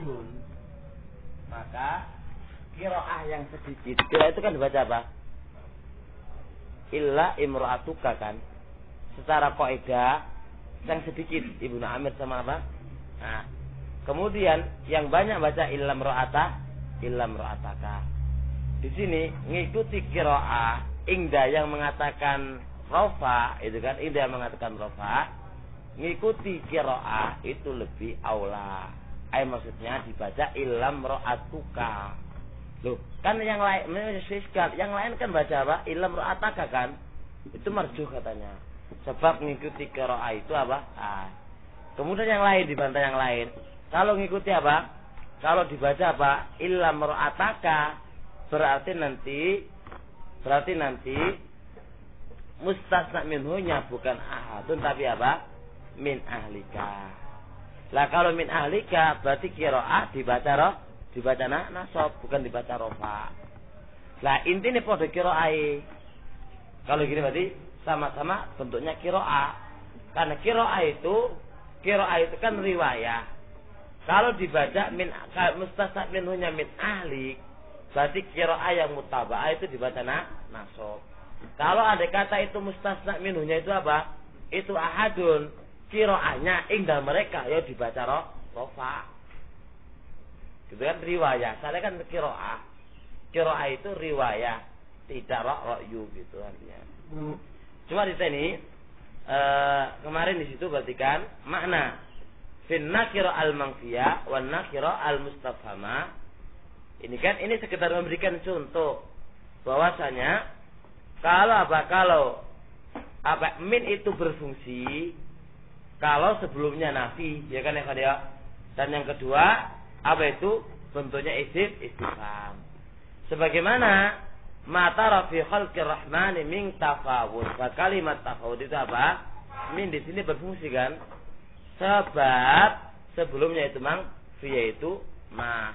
ahadun, maka qiraah yang sedikit. Qiraah itu kan dibaca apa? Illa imra'atuka kan. Secara kaidah yang sedikit Ibnu Amir sama apa? Nah, kemudian yang banyak baca illa imra'ataka. Di sini ngikuti qiraah Ingda yang mengatakan rafa, itu kan Ingda yang mengatakan rafa, ngikuti qiraah itu lebih aula. Maksudnya dibaca illa imra'atuka. Loh, kan yang lain kan baca apa? Illa imra'ataka kan? Itu marjuh katanya. Sebab mengikuti qiraah itu apa? Kemudian yang lain dibantah yang lain. Kalau mengikuti apa? Kalau dibaca apa? Illa mar'ataka, berarti nanti mustasna minhunya bukan ahadun tapi apa? Min ahlika. Lah kalau min ahlika berarti qiraah dibaca nasab, bukan dibaca rafa. Lah intine padha qiraah. Kalau gini berarti sama-sama bentuknya qiraah. Karena qiraah itu kan riwayah. Kalau dibaca mustasna minhunya min ahlik, berarti qiraah yang mutaba'ah itu dibaca nasab. Kalau ada kata itu mustasna minhunya itu apa? Itu ahadun, qiraahnya ingda mereka ya dibaca rafa. Itu kan riwayah. Saya kan qiraah. Qiraah itu riwayah, tidak ra'yu gitu artinya. Cuma di sini kemarin di situ berarti kan makna fin nakira al manfiyah wan nakira al mustafhama. Ini sekedar memberikan contoh bahwasanya kalau min itu berfungsi kalau sebelumnya nafi, ya kan ya. Dan yang kedua itu bentuknya istifham. Sebagaimana mata rafi khalqir rahmani min tafawud. Kalimat tafawud itu apa? Min di sini berfungsi kan? Sebab sebelumnya itu fi yaitu ma.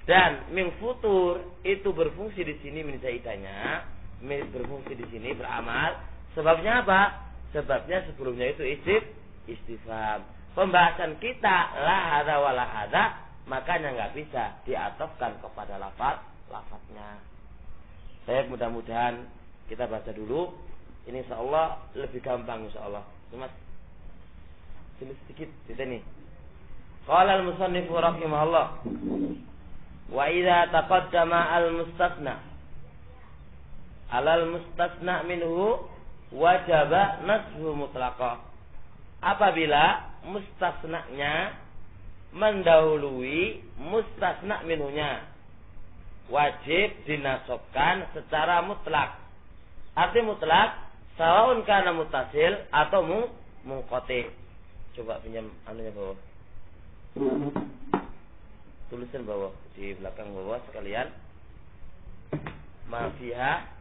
Dan min futur itu berfungsi di sini min zaidanya, min berfungsi di sini beramal. Sebabnya apa? Sebabnya sebelumnya itu istifham. Pembahasan kita la hadza wa la hadza, makanya enggak bisa diatofkan kepada lafaznya. Saya mudah-mudahan kita baca dulu. Ini insyaallah lebih gampang insyaallah. Cuma sedikit di sini. Qala al-musannif rahimahullah. Wa idza taqaddama al-mustasna alal mustasna minhu wajaba nasbu mutlaqah. Apabila mustasnanya mendahului mustasna minhunya, wajib dinasabkan secara mutlak. Arti mutlak sawaun kana mutasil atau munqati. Coba pinjam anunya bawah. Tulisan bawah di belakang bawah sekalian. Ma fiha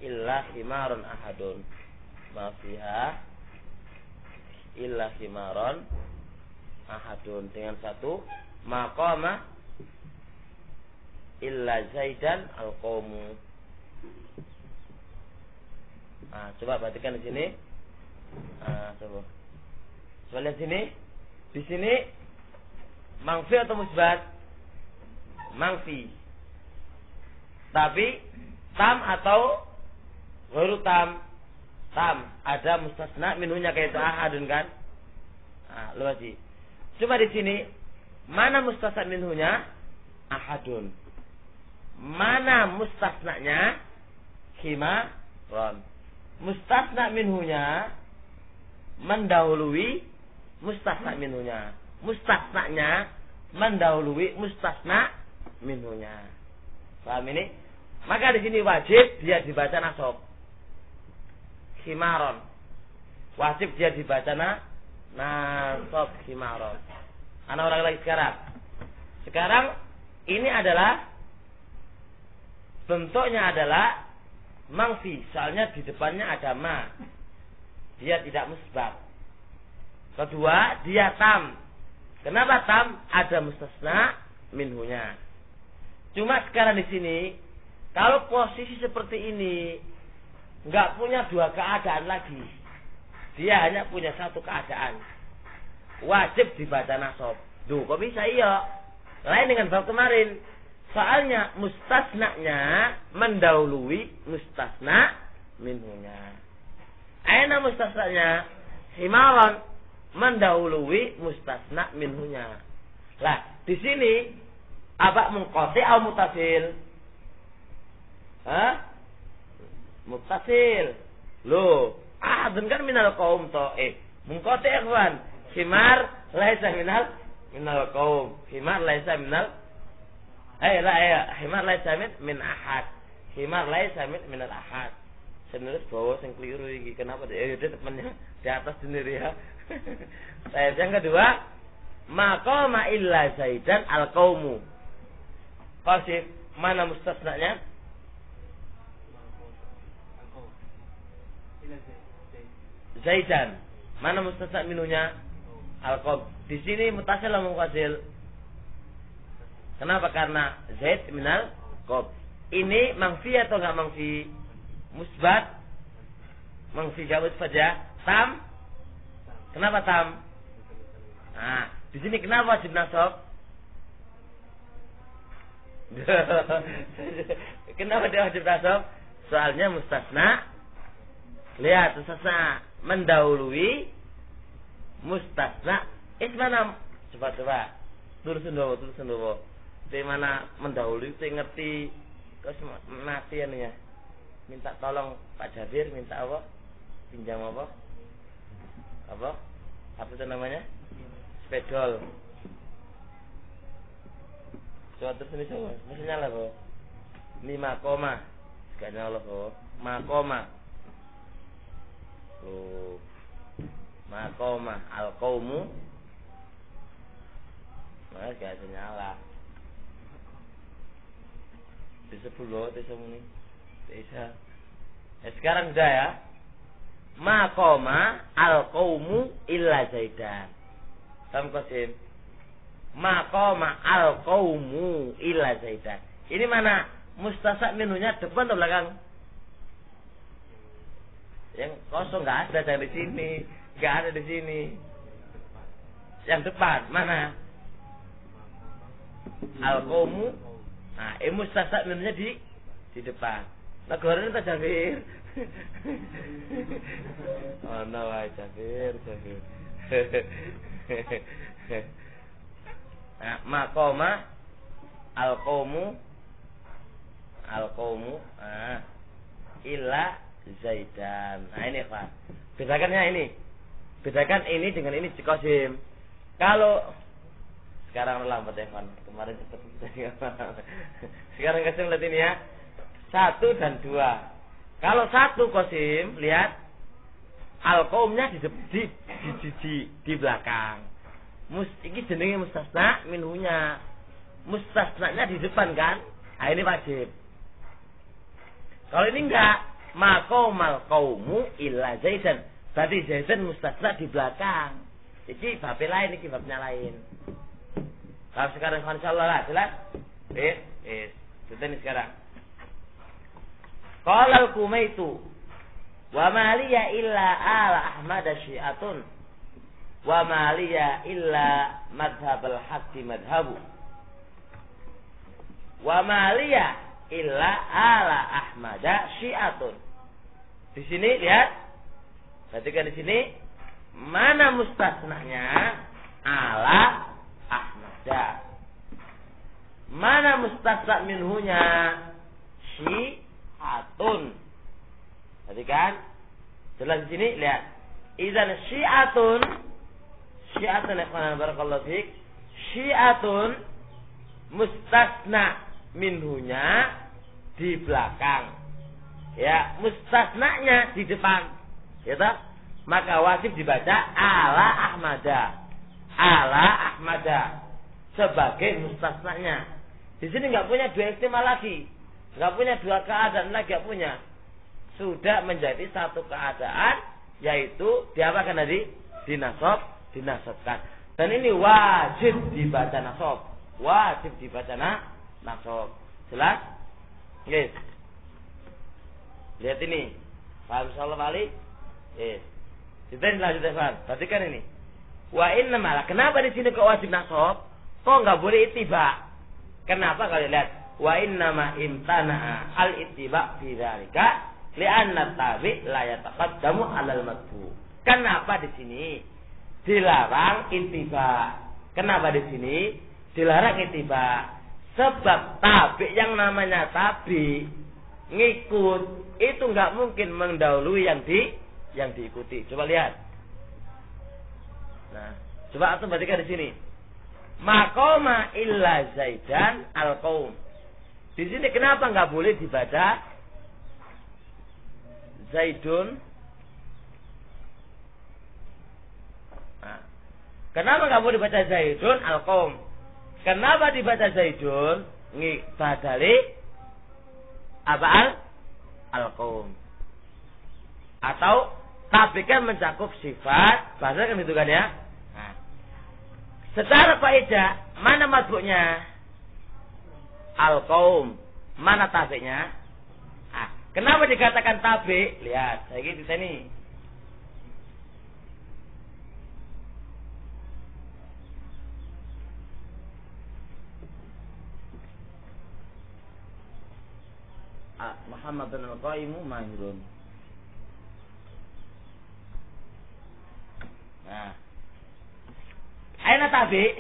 illa himarun ahadun. Ma fiha illa himarun ahadun dengan satu maqama illa zaidan al-qawmu. Coba perhatikan di sini. Coba lihat sini. Di sini mangfi atau musbat? Mangfi. Tapi tam atau ghairu tam? Tam. Ada mustasna minhunya kayak itu ahadun kan? Lihat sih. Coba di sini mana mustasna minhunya? Ahadun. Mana mustasnanya? Himaron. Mustasna minhunya mendahului mustasna minhunya. Mustasnanya mendahului mustasna minhunya. Paham ini? Maka di sini wajib dia dibaca nasab. Himaron. Wajib dia dibaca nasab himaron. Anak orang lagi sekarang. Sekarang ini adalah bentuknya adalah mangfi, soalnya di depannya ada ma. Dia tidak musbat. Kedua, dia tam. Kenapa tam? Ada mustasna minhunya. Cuma sekarang di sini, kalau posisi seperti ini, nggak punya dua keadaan lagi. Dia hanya punya satu keadaan. Wajib dibaca nasab. Duh, kok bisa iya? Lain dengan bab kemarin. Soalnya mustasnanya mendahului mustasna minhunya. Aina mustasnanya himaron mendahului mustasna minhunya. Lah, di sini apa mungqati atau mutasil? Hah? Mutasil. Loh, ahadun kan minal qaum to. Mungqati ikhwan. Himar laisa minal qaum. Himar laisa minal himar laisa min ahad. Himar laisa minal ahad. Sebenarnya bawa sing keliru iki. Kenapa dia temannya di atas sendiri ya? Ayat yang kedua, maqama illa zaidan al-qaumu. Qasim, mana mustasnanya? Zaidan. Mana mustasna minunya? Al-qaum. Di sini mutasil atau muqasil? Kenapa? Karena Zaid minal qaum. Ini mangfi atau enggak mangfi? Musbat. Mangfi jawab saja. Tam. Kenapa tam? Nah, di sini kenapa wajib nasab? Kenapa dia wajib nasab? Soalnya mustasna. Lihat, mustasna mendahului mustasna. Mana? Coba. Tulisin dulu. Di mana mendahului itu ngerti terus mati ya. Minta tolong Pak Jabir, minta apa? Pinjam apa? Apa itu namanya? Spedol. Coba terus ini coba. Masih nyala kok. Ini makoma. Gak nyala kok. Makoma. Tuh. Makoma al-qaumu. Nah, gak nyala. Disebut loh, ini. Bisa. Sekarang udah ya. Maqama al-qaumu illa zaidan. Sam Qasim. Maqama al-qaumu illa zaidan. Ini mana? Mustasna minunya depan atau belakang? Yang kosong enggak ada dari sini. Enggak ada di sini. Yang depan mana? Al-qaumu. Nah, mustasna minunya di depan. Negara Pak Jabir. Oh no, Jabir. Nah, maqama al-qaumu illa zaidan. Nah, ini Pak. Bedakannya ini. Bedakan ini dengan ini Qasim. Kalau sekarang lambat ya, kemarin cepat. Sekarang Qasim lihat ini ya. 1 dan 2. Kalau 1 Qasim, lihat al-qaumnya di belakang. Iki jenenge mustasna minhunya. Mustasnanya di depan kan? Nah, ini wajib. Kalau ini enggak, maqamal qaumu illa zaidan. Berarti zaidan mustasna di belakang. Iki bab lain, iki babnya lain. Kalau sekarang insyaallah lah, jelas? Kita ini sekarang. Qala al-Kumaitu wa ma liya illa ala Ahmad syi'atun wa ma liya illa madhhab al-haqqi madhhabu wa ma liya illa ala Ahmad syi'atun. Di sini lihat. Perhatikan di sini mana mustasnanya? Ala Ahmad. Mana mustasna minhunya? Syi'atun. Perhatikan. Jelas di sini lihat. Idzan syi'atun ikhwan barakallahu fik. Syi'atun mustasna minhunya di belakang. Ya, mustasnanya di depan. Ya toh? Maka wajib dibaca ala Ahmada sebagai mustasnanya. Di sini enggak punya dua istimal lagi. Enggak punya dua keadaan lagi, enggak punya. Sudah menjadi satu keadaan, yaitu diapakan tadi? Dinasabkan. Dan ini wajib dibaca nasab. Wajib dibaca nasab. Jelas? Yes. Lihat ini. Paham insyaallah balik? Yes. Kita lanjut Evan. Perhatikan ini. Wa inna malah. Kenapa di sini kok wajib nasab? Kok nggak boleh ittiba? Kenapa kalian lihat? Wa inna ma imtana'a al ittiba fi dzalika li'anna tabi la yataqaddamu 'alal matbu. Kenapa di sini dilarang ittiba? Kenapa di sini dilarang ittiba? Sebab tabi yang namanya tabi ngikut itu nggak mungkin mendahului yang diikuti. Coba lihat. Nah, coba antum perhatikan di sini. Maqama illa Zaidan al-qaum. Di sini kenapa nggak boleh dibaca Zaidun? Nah, kenapa nggak boleh dibaca Zaidun al-qaum? Kenapa dibaca Zaidun? Badali apa al-qaum? Atau tapi kan mencakup sifat, bahasa kan itu kan ya. Nah, secara faedah mana matbu'nya? Al-qaum. Mana tabi'nya? Ah, kenapa dikatakan tabi'? Lihat, saya gitu sini. Muhammad bin al-Qaimu mahirun. Nah, aina tabi?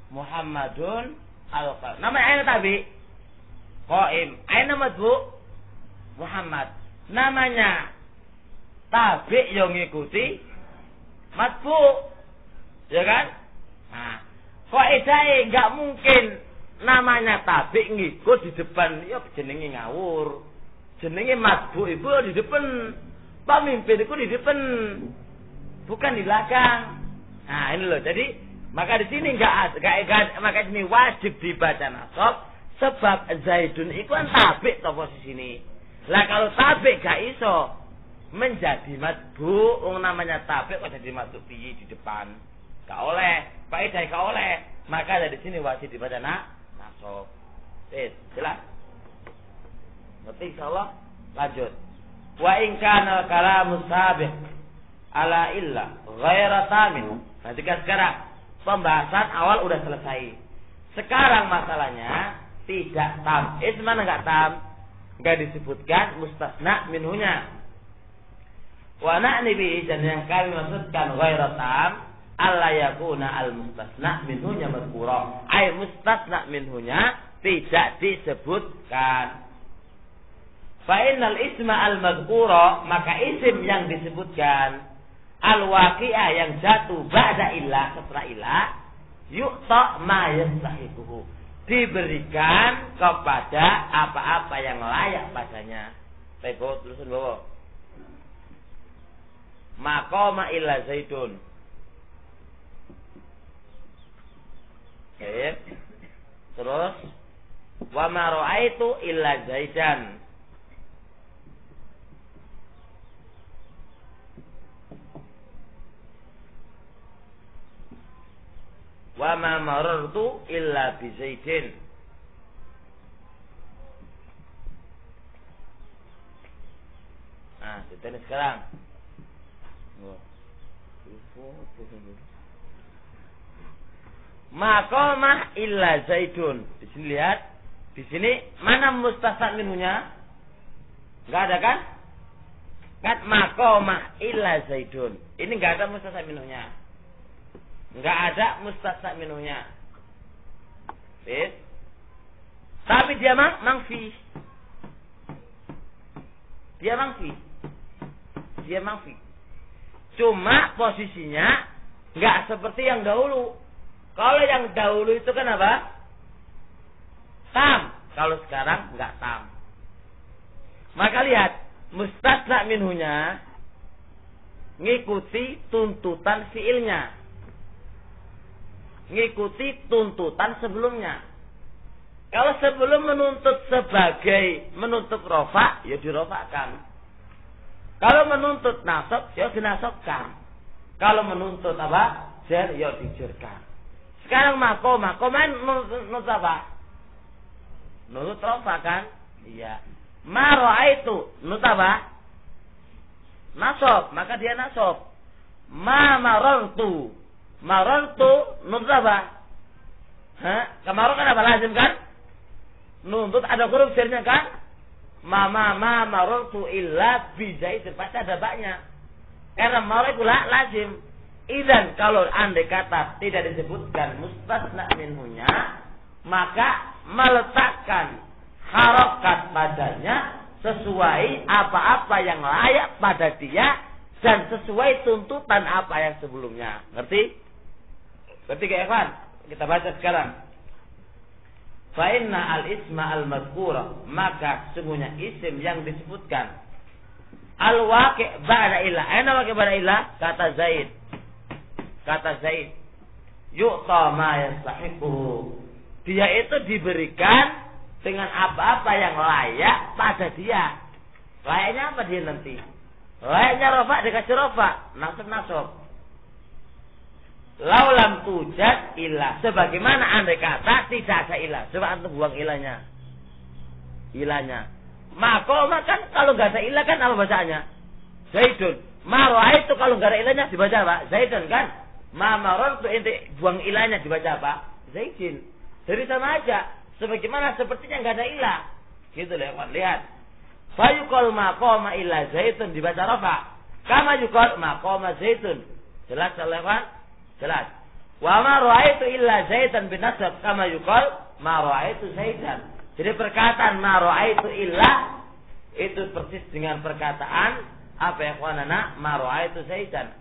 Muhammadun al-Qaim. Nama aina tabi? Qaim. Aina matbu? Muhammad. Namanya tabi yang ngikuti matbu. Ya kan? Nah, faedahnya enggak mungkin namanya tabi ngikut di depan. Ya jenenge ngawur. Jenenge matbu itu di depan. Pemimpin itu di depan. Bukan di belakang. Nah, ini loh. Jadi, maka di sini maka ini wajib dibaca nasab sebab Zaidun itu kan tabi to posisi ini. Lah kalau tabi gak iso menjadi matbu, namanya tabi kok jadi matbu piye di depan. Gak oleh, faedah gak oleh. Maka dari sini wajib dibaca nasab. Jelas. Ngerti insyaallah? Lanjut. Wa in kana kalamu sabiq ala illa ghaira tamin. Nanti kan sekarang pembahasan awal udah selesai. Sekarang masalahnya tidak tam. Mana enggak tam? Enggak disebutkan mustasna minhunya. Wa na'ni bi dan yang kami maksudkan ghaira tam alla yakuna al mustasna minhunya mazkura. Ai mustasna minhunya tidak disebutkan. Fa innal isma al mazkura, maka isim yang disebutkan al-waqi'ah yang jatuh ba'da illah setelah illah yu'ta ma yastahiquhu, diberikan kepada apa-apa yang layak padanya. Baik, terusin bawa. Maqama illa Zaidun. Oke. Terus wa ma ra'aitu illa Zaidan. Wa ma marartu illa bi Zaidin. Nah, kita sekarang. Maqamah illa Zaidun. Di sini lihat. Di sini mana mustasna minhunya? Enggak ada kan? Kan maqamah illa Zaidun. Ini enggak ada mustasna minhunya. Enggak ada mustasna minhunya. Tapi dia mangfi. Dia mangfi. Cuma posisinya enggak seperti yang dahulu. Kalau yang dahulu itu kan apa? Tam. Kalau sekarang enggak tam. Maka lihat, mustasna minhunya ngikuti tuntutan fiilnya. Ngikuti tuntutan sebelumnya. Kalau sebelum menuntut sebagai menuntut rofa, ya dirofakkan. Kalau menuntut nasab, ya dinasabkan. Kalau menuntut apa? Jar, ya dijarkan. Sekarang makoman menuntut apa? Menuntut rofa kan? Iya. Maro'a itu menuntut apa? Nasab, maka dia nasab. ma marartu. Marartu nuntut apa? Kemarin kan apa lazim kan? Nuntut ada huruf jarnya kan? Ma marartu illa bi Zaidin, pasti ada baknya. Karena marartu itu lazim. Idan kalau andai kata tidak disebutkan mustasna minhunya, maka meletakkan harokat padanya sesuai apa-apa yang layak pada dia dan sesuai tuntutan apa yang sebelumnya. Ngerti? Ngerti ke Evan? Kita baca sekarang. Fa inna al-isma al-madhkura, maka sungguhnya isim yang disebutkan al-waqi' ba'da illa. Aina waqi' ba'da illa? Kata Zaid. Kata Zaid. Yu'ta ma yastahiquhu. Dia itu diberikan dengan apa-apa yang layak pada dia. Layaknya apa dia nanti? Layaknya rofa dikasih rofa, nasab. Laulam tujad ilah, sebagaimana andai kata tidak ada ilah. Coba antum buang ilahnya. Ilahnya. Makoma kan kalau nggak ada ilah kan apa bacanya? Zaidun. Marwa itu kalau nggak ada ilahnya dibaca apa? Zaidun kan? Mamaron itu inti buang ilahnya dibaca apa? Zaidin. Jadi sama aja. Sebagaimana sepertinya nggak ada ilah. Gitu loh, lihat. Fayuqal maqama illa Zaidun dibaca rafa. Kama yuqal maqama Zaidun. Jelas lewat? Jelas. Wa ma ra'aitu illa Zaidan bin nasab kama yuqal ma ra'aitu Zaidan. Jadi perkataan ma ra'aitu illa itu persis dengan perkataan apa ya kawanana ma ra'aitu Zaidan.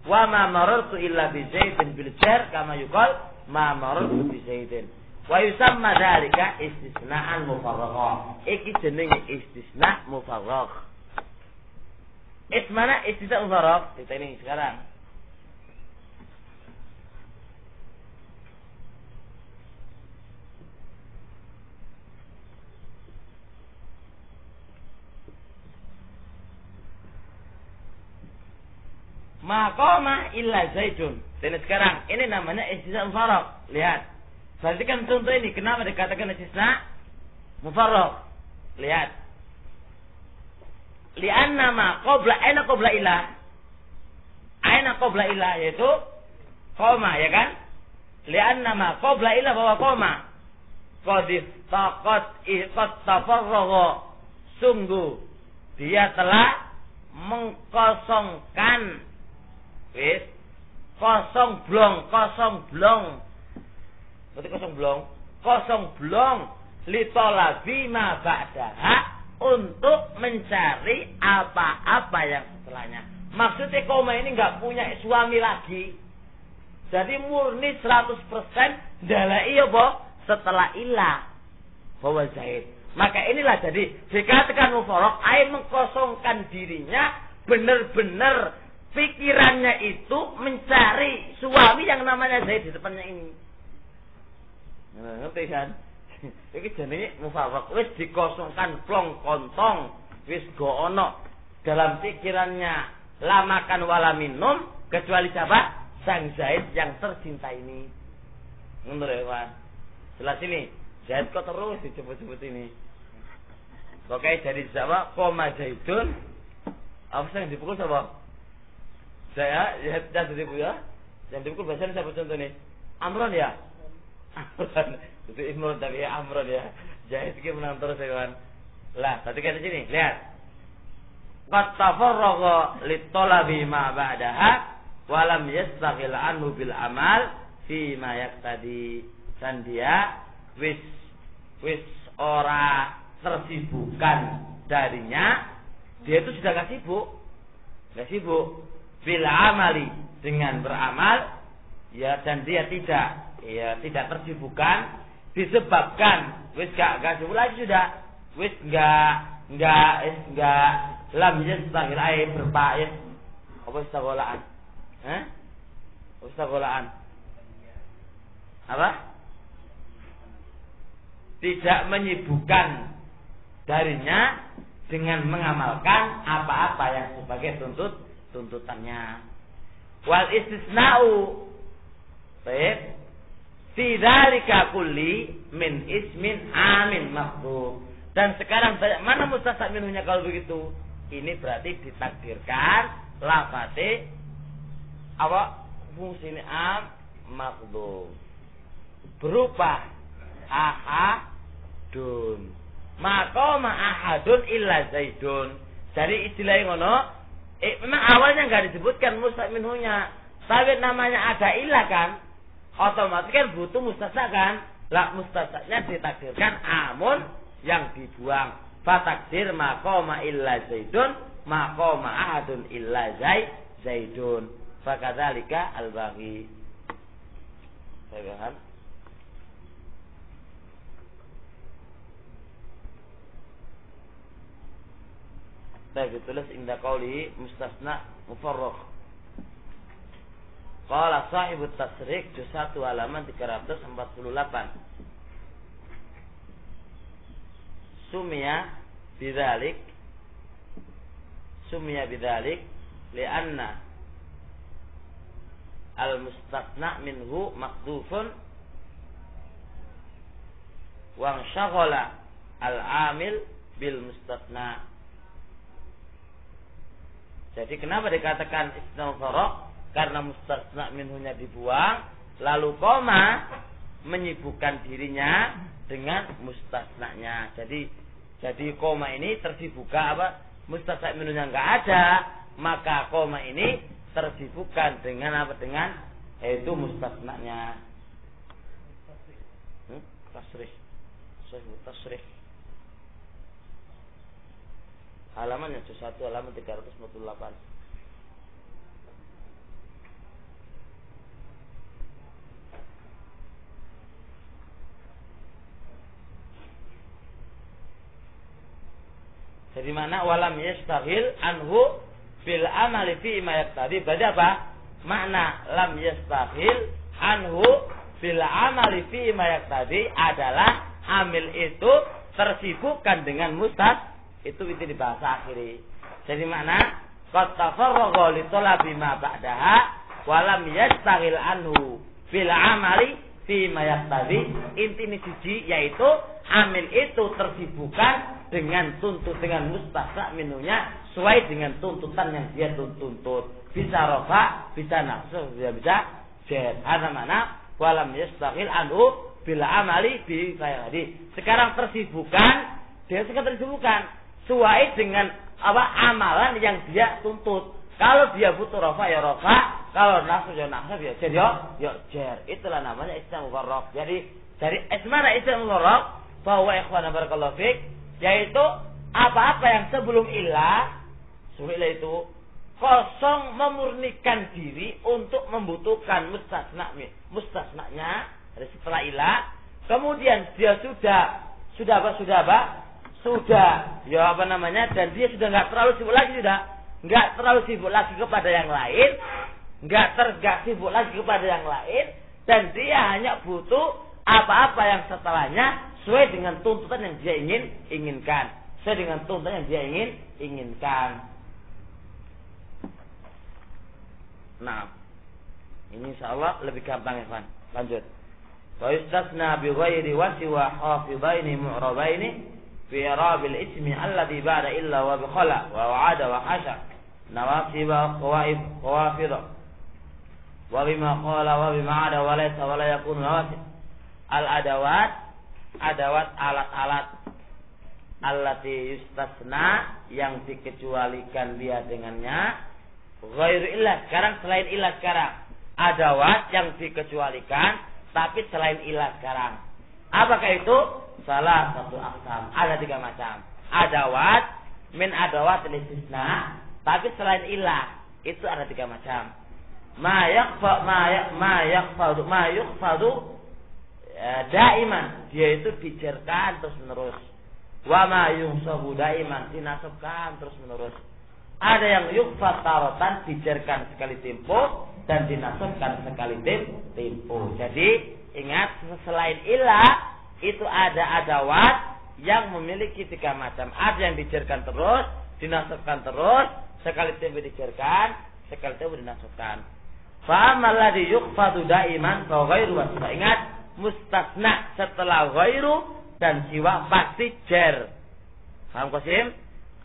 Wa ma marartu illa bi Zaidin bil jar kama yuqal ma marartu bi Zaidin. Wa yusamma dzalika istisna'an mufarragha. Iki jenenge istisna mufarragh. Ismana istisna mufarragh? Kita ini sekarang. Maqama illa Zaidun. Dan sekarang ini namanya istisna mufarragh. Lihat. Berarti kan contoh ini kenapa dikatakan istisna mufarragh? Lihat. Li'anna ma qabla aina qabla illa. Aina qabla illa yaitu qoma ya kan? Li'anna ma qabla illa bahwa qoma. Qad tafarragha. Sungguh dia telah mengkosongkan. Wis kosong blong. Berarti kosong blong litolabi ma ba'daha untuk mencari apa-apa yang setelahnya. Maksudnya koma ini nggak punya suami lagi. Jadi murni 100% dalai apa? Setelah ilah bahwa Zaid. Maka inilah jadi dikatakan mufarragh ay mengkosongkan dirinya benar-benar pikirannya itu mencari suami yang namanya Zaid di depannya ini. Ngerti kan? Iki jenenge mufarragh wis dikosongkan plong kontong, wis go ono dalam pikirannya la makan wala minum kecuali siapa? Sang Zaid yang tercinta ini. Ngono ya, Pak. Jelas ini. Zaid kok terus disebut-sebut ini. Pokoknya jadi siapa? Koma Zaidun. Apa yang dipukul siapa? Saya jangan dipukul ya. Yang dipukul bahasanya siapa contohnya? Amron ya? Amron. Itu Imron tapi ya Amron ya. Zaid iki menang terus ya kawan. Lah, perhatikan di sini. Lihat. Qad tafarraga litolabi ma ba'daha wa lam yastaghil anhu bil amal fi ma yaqtadi. Dan dia wis ora tersibukkan darinya. Dia itu sudah gak sibuk bila amali dengan beramal ya, dan dia tidak tersibukkan disebabkan wis gak sibuk lagi sudah wis enggak lam yastaghil ay berpayah apa istigolaan istigolaan apa tidak menyibukkan darinya dengan mengamalkan apa-apa yang sebagai tuntutannya. Wal istisna'u baik fi dzalika kulli min ismin amin mahdhuf. Dan sekarang mana mustasna minhunya kalau begitu? Ini berarti ditakdirkan lafate apa fungsi am maqdum berupa ahadun. Maka ahadun illa zaidun. Jadi istilahnya ngono, memang awalnya enggak disebutkan mustaq minhunya. Tapi namanya ada ilah kan, otomatis kan butuh mustasna kan. Lah mustasnanya ditakdirkan amun yang dibuang. Fatakdir maqama illa zaidun, maqama ahadun illa zaidun. Fakadzalika al-baghi. Paham? Saya ditulis inda qauli mustasna mufarragh. Qala sahibut tasrik juz 1 halaman 348. Sumia bidzalik li'anna al-mustasna minhu maqdufun wa syaghala al-amil bil mustasna. Jadi kenapa dikatakan istisna mufarragh? Karena mustasna minhunya dibuang, lalu koma menyibukkan dirinya dengan mustasnanya. Jadi koma ini tersibukkan apa? Mustasna minhunya enggak ada, maka koma ini tersibukkan dengan apa? Dengan yaitu mustasnanya. Tasrih. Tasrih. Halamannya 1 halaman 348. Jadi mana walam yastaghil anhu bil amali fi ma yaqtadi. Berarti apa? Makna lam yastaghil anhu bil amali fi ma yaqtadi adalah amil itu tersibukkan dengan mustas. Itu di bahasa akhiri. Jadi makna qad tafarragha li talabi ma ba'daha wa lam yastaghil anhu fil amali fi ma yaqtadi. Intine siji yaitu amil itu tersibukkan dengan mustasna minhunya sesuai dengan tuntutan yang dia tuntut. Bisa rafa, bisa nafsu, bisa jar. Ada mana wa lam yastaghil anhu bil amali bi fa'ili. Sekarang tersibukkan, dia sekarang tersibukkan sesuai dengan apa amalan yang dia tuntut. Kalau dia butuh rafa ya rafa, kalau nafsu ya nafsu ya jar ya jar. Itulah namanya istisna mufarragh. Jadi dari ismana istisna mufarragh bahwa ikhwan barakallahu fik, yaitu apa-apa yang sebelum ilah itu kosong memurnikan diri untuk membutuhkan mustasnanya dari setelah ilah. Kemudian dia sudah ya apa namanya, dan dia sudah nggak terlalu sibuk lagi kepada yang lain, nggak sibuk lagi kepada yang lain, dan dia hanya butuh apa-apa yang setelahnya sesuai dengan tuntutan yang dia inginkan, sesuai dengan tuntutan yang dia inginkan. Nah, ini insyaallah lebih gampang ya, Pak. Lanjut. Wa yustasna bi ghairi wasi wa hafidaini mu'rabaini fi rabil ismi alladhi ba'da illa wa bi khala wa wa'ada wa hasha nawasiba qawafida wa bima qala wa bima ada wa laysa wa la yakunu nawasib al adawat alat-alat allati yustasna yang dikecualikan dia dengannya ghairu illah. Sekarang selain ilah, sekarang adawat yang dikecualikan tapi selain ilah sekarang. Apakah itu? Salah satu aqsam. Ada 3 macam. Adawat min adawat istisna, tapi selain ilah itu ada 3 macam. Ma yukhfadu daiman, dia itu dijerkan terus menerus. Wa ma yunsabu daiman, dinasabkan terus menerus. Ada yang yukhfad taratan, dijerkan sekali tempo dan dinasabkan sekali tempo. Jadi ingat, selain ilah itu ada adawat yang memiliki 3 macam. Ada yang dijerkan terus, dinasabkan terus, sekali tempo dijerkan, sekali tempo dinasabkan. Fa amal ladzi yukhfadu daiman fa ghairu wasfa. Ingat, mustasna setelah ghairu dan siwa pasti jar. Paham Qasim?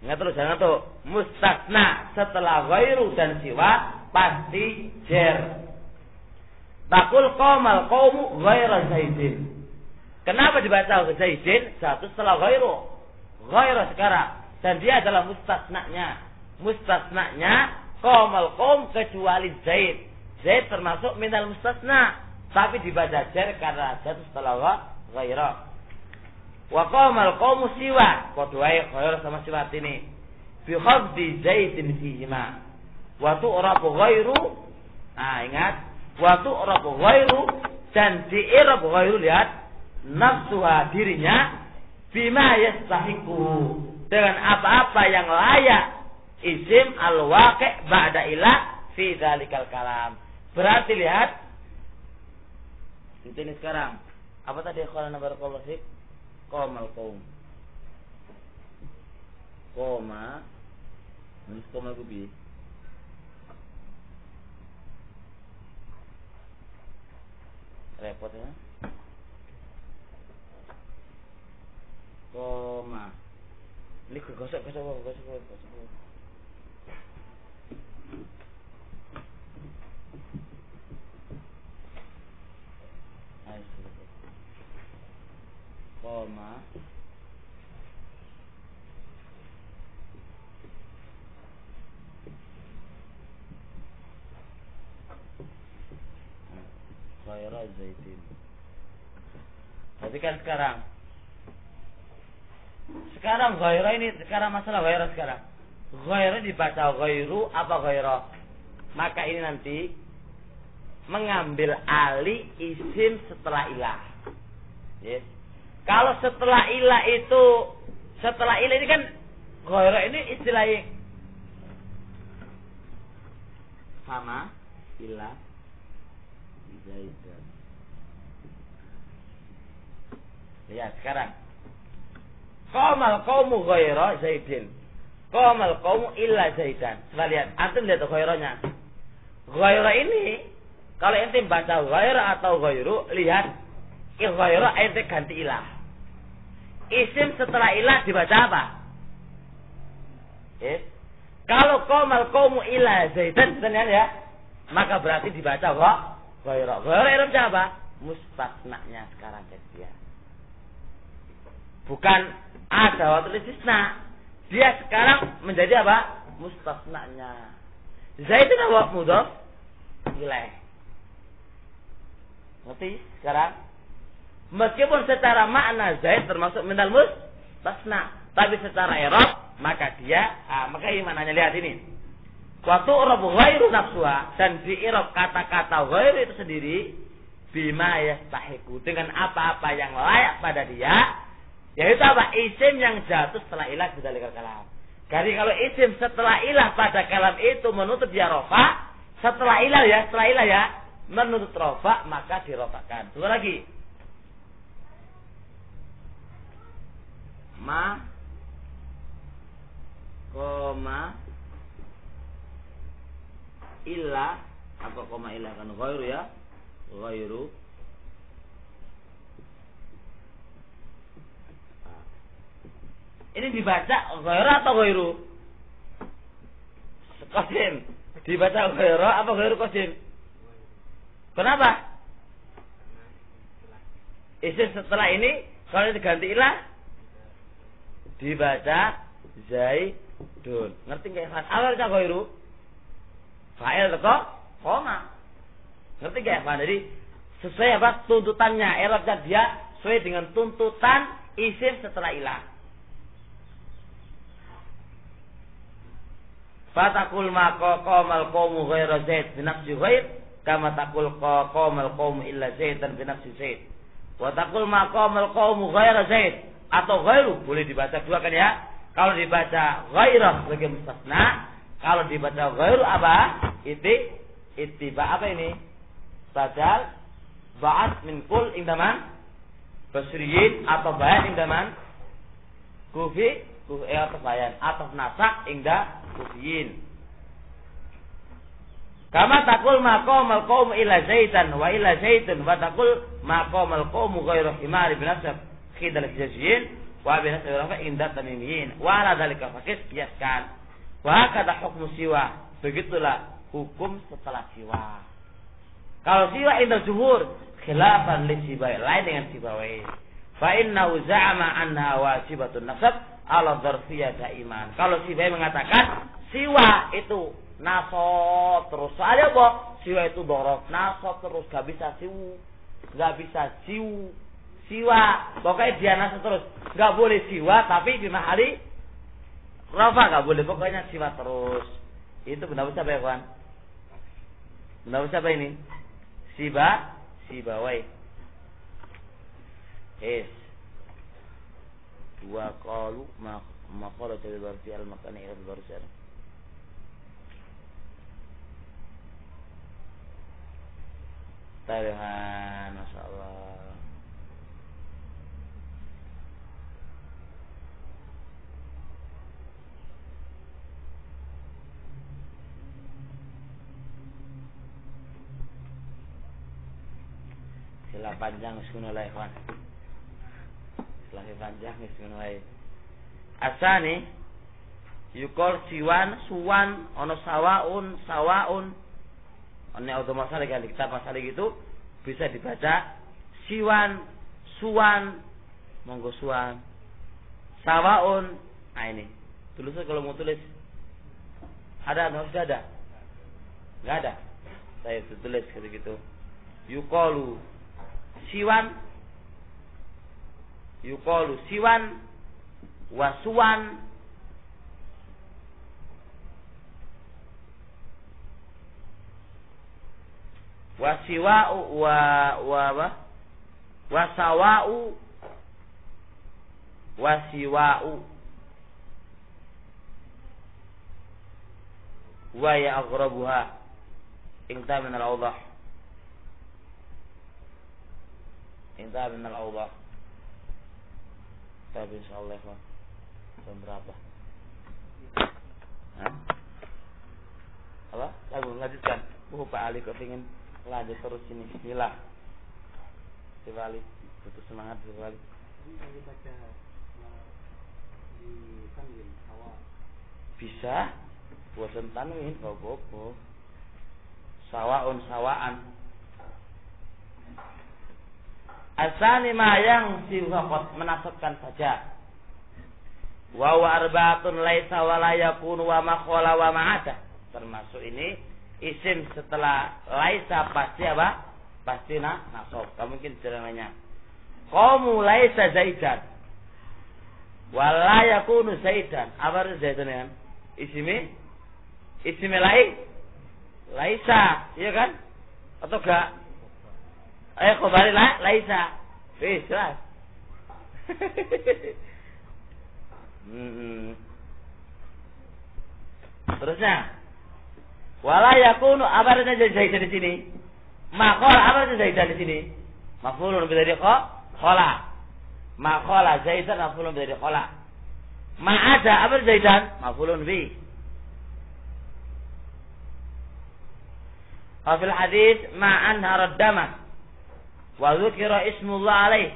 Ingat terus, jangan tuh. Mustasna setelah ghairu dan siwa pasti jer. Takul qomal qaumu ghaira zaidin. Kenapa dibaca zaidin? Satu setelah ghairu. Ghairu sekarang. Dan dia adalah mustasnanya. Mustasnanya qomal qaum kecuali zaid. Zaid termasuk minal mustasna. Tapi dibaca jer karena satu setelah ghairu. Wa qamal qaumu siwa. Kodoai ghairu sama siwa ini. Bi khafdi zaidin fihima. Wa tu'rabu ghairu. Nah ingat. Wa tu'rabu ghairu. Dan di i'rab ghairu lihat. Nafsuha dirinya bima yastahiqu dengan apa-apa yang layak isim al-waqi' ba'da ila fi dzalikal kalam. Berarti lihat ini sekarang apa tadi ikhwan barakallahu fik? Qomal qaum. Qoma ini qoma gubi. Repot ya. Koma. Ini gosok. Koma. Ghaira zaidin. Perhatikan sekarang ghaira ini sekarang masalah ghaira sekarang. Ghaira dibaca ghairu apa ghaira? Maka ini nanti mengambil alih isim setelah ilah. Yes. Kalau setelah ilah ini kan ghaira ini istilahnya sama ilah zaidan. Lihat sekarang. Qamal qaumu ghaira zaidin. Qamal qaumu illa zaidan. Coba lihat, antum lihat ghairanya. Ghaira ini kalau ente baca ghaira atau ghairu, lihat ghaira ente ganti ilah. Isim setelah ilah dibaca apa? Yes. Kalau qamal qaumu illa zaidan ya, maka berarti dibaca ghaira. Ghaira itu apa? Mustasnanya sekarang jadi. Bukan ada waktu istisna. Dia sekarang menjadi apa? Mustasnanya. Zaid itu apa? Mudhaf ilaih. Ngerti sekarang? Meskipun secara makna Zaid termasuk minal mustasna, tapi secara i'rab maka dia maka maknanya lihat ini. Wa tu'rabu ghairu nafsuha, dan di i'rab kata-kata ghairu itu sendiri bima yastahiqu, dengan apa-apa yang layak pada dia. Yaitu apa? Isim yang jatuh setelah ilah di dalam kalam. Jadi kalau isim setelah ilah pada kalam itu menuntut dia rofa, setelah ilah ya, menuntut rofa, maka dirofakan. Tunggu lagi. Ma koma ilah apa koma ilah kan ghairu ya? Ghairu ini dibaca ghairu atau ghairu? Qasim. Dibaca ghairu apa ghairu qasim? Kenapa? Isim setelah ini kalau diganti ilah dibaca zaidun. Ngerti enggak? Awal baca ghairu. Fa'il teko koma. Ngerti enggak? Jadi sesuai apa tuntutannya, i'rabnya dia sesuai dengan tuntutan isim setelah ilah. Fatakul ma qamal qaumu ghaira zaid bi nafsi ghair kama takul qamal qaumu illa zaidan bi nafsi zaid. Wa takul ma qamal qaumu ghaira zaid atau ghairu boleh dibaca dua kan ya. Kalau dibaca ghaira sebagai mustasna, kalau dibaca ghairu apa? Ittiba apa ini? Badal ba'at min kul indaman basriyin atau bayan indaman kufi atau bayan atau nasak indah kufiyin. Kama takul maqamal qaum ila zaitan wa ila zaitun wa takul maqamal qaum ghairu himari bin asab khidal jaziyin wa bin asab rafa inda tamimiyin wa ala dzalika fakis kiaskan wa kata hukmu siwa. Begitulah hukum setelah siwa. Kalau siwa indal jumhur khilafan li sibai, lain dengan sibawai. Fa innahu za'ama anna wajibatun nasab ala dzarfiyah daiman. Kalau sibai mengatakan siwa itu nasab terus. Soalnya apa? Siwa itu dhorof, nasab terus, gak bisa siwu. Gak bisa siwa. Pokoknya dia nasab terus. Gak boleh siwa tapi di mahali rafa gak boleh. Pokoknya siwa terus. Itu pendapat siapa ya kawan? Pendapat siapa ini? Sibawai. Dua qalu maqala dari barfi al-makani ila barsi. Tarihan, masyaallah. Sila panjang sunulai kawan. Sila panjang sunulai. Asani yukol siwan suwan ono sawaun ono auto masalah kan kita masalah gitu bisa dibaca siwan suwan monggo suwan sawaun. Nah ini tulisnya kalau mau tulis ada atau sudah ada? Enggak ada. Saya tulis gitu. Yukolu siwan wasuwan wasiwa'u wasawa'u wasiwa'u wa ya'ghrabuha inta min al-awdah tapi insyaallah ya jam berapa? Apa? Lalu lanjutkan. Pak Ali kok ingin lanjut terus ini. Bismillah. Coba Ali, butuh semangat coba Ali. Ini baca di tanwin awal. Bisa. Bosan tanwin kok. Sawaan. Asani ma yang sifat menasabkan saja. Wa arba'atun laisa wa la yakunu wa ma khala wa ma ada. Termasuk ini isim setelah laisa pasti apa? Pasti nasab. Kamu mungkin jalannya. Qamu laisa zaidan. Wa la yakunu zaidan. Apa zaidan kan? Ismi laisa, iya kan? Atau enggak? Kembali laisa. Jelas. Terusnya wala yakunu abarnya zaidan di sini. Maqala abarnya zaidan di sini. Maf'ulun bi dari qala. Maqala zaidan maf'ulun bi dari qala. Ma ada abar zaidan maf'ulun bi. Wa fil hadits ma anhara ad-dama wa dzukira ismullah alaih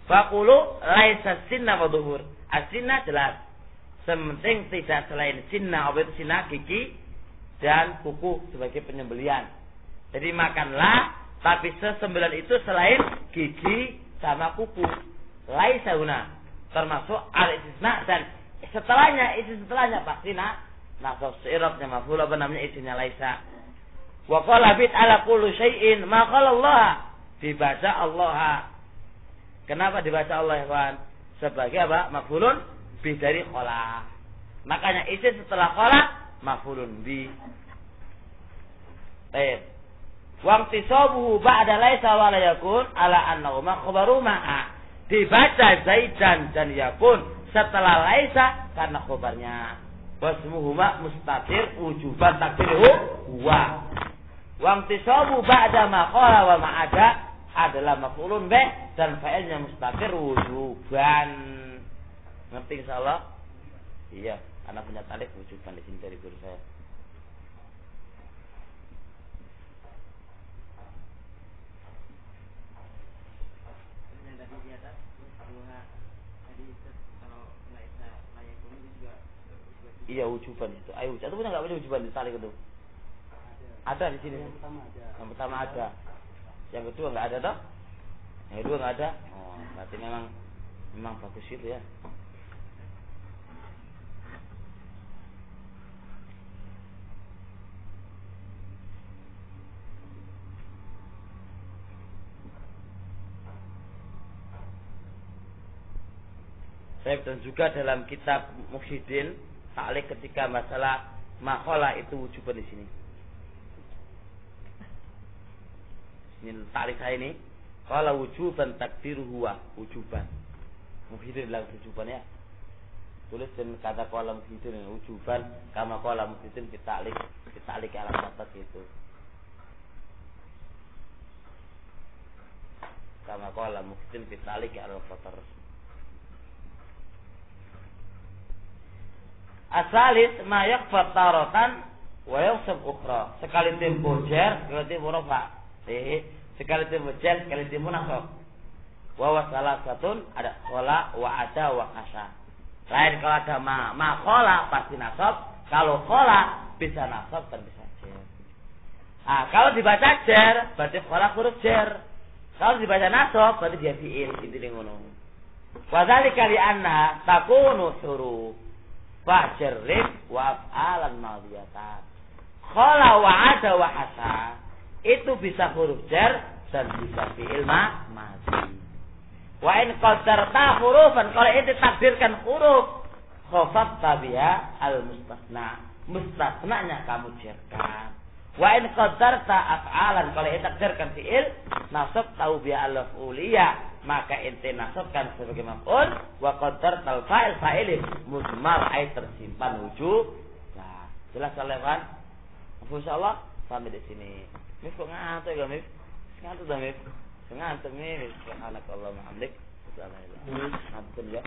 faqulu laisa sinna wa dhuhur. As-sinna jelas. Sementing tidak selain sinna, apa itu sinna? Gigi dan kuku sebagai penyembelian. Jadi makanlah, tapi sesembelian itu selain gigi sama kuku. Laisa guna. Termasuk al-istisna dan setelahnya pasti nasab i'rabnya maf'ul apa namanya isinya laisa. Wa qala bit ala kulli syai'in ma qala Allah. Dibaca Allah. Kenapa dibaca Allah ya kawan? Sebagai apa? Maf'ulun bi dari qala. Makanya isim setelah qala maf'ulun bi. Baik. Wa intisabuhu ba'da laisa wa la yakun ala annahu khabaru ma'a. Dibaca zaidan dan yakun setelah laisa karena khabarnya. Wasmuhuma mustatir wujuban takdiruhu huwa. Wa intisabu ba'da ma qala wa ma'ada adalah maf'ulun bih dan fa'ilnya mustatir wujuban. Ngerti insyaallah? Iya, anak punya talib wujuban di sini dari guru saya. Iya wujuban itu. Ayo, itu punya enggak punya wujuban di talib itu? Ada di sini. Yang pertama ada. Yang kedua enggak ada toh? Yang kedua enggak ada. Oh, berarti memang bagus itu ya. Dan juga dalam kitab Muhyiddin ta'liq ketika masalah makhola itu wujuban di sini. Ini ta'liq saya ini. Kalau wujuban takdiru huwa wujuban. Muhyiddin bilang wujuban ya. Tulis dan kata qala Muhyiddin wujuban kama qala Muhyiddin fi ta'liq ala kata itu. Kama qala Muhyiddin fi ta'liq ala kata. Asalis ma yakfat taratan wa yaksab ukhra. Sekali tempo jar, sekali tempo rafa. Sekali tempo jar, sekali tempo nasab. Wa wasalasatun ada khola wa ada wa kasa. Lain kalau ada ma khola pasti nasab. Kalau khola bisa nasab dan bisa jar. Kalau dibaca jar berarti khola huruf jar. Kalau dibaca nasab berarti dia fi'il, intine ngono. Wa dzalika li anna takunu huruf fa'jarrif wa af'alan madhiyatan. Khala wa 'ada wa hasa itu bisa huruf jar dan bisa fi'il madhi. Wa in qaddarta hurufan, kalau itu takdirkan huruf khafafta biha al mustasna, mustasnanya kamu jarkan. Wa in qaddarta af'alan, kalau itu takdirkan fi'il nasab tahu biha al uliyah, maka ente nasabkan sebagai maf'ul wa qaddar tal fa'ilin mudmar ay tersimpan wujud. Nah, jelas kan? Insyaallah sampai di sini. Mif kok ngantuk ya, Mif? Ngantuk dah, Mif. Ngantuk nih. Subhanakallahumma hamdik. Assalamualaikum. Ngantuk ya.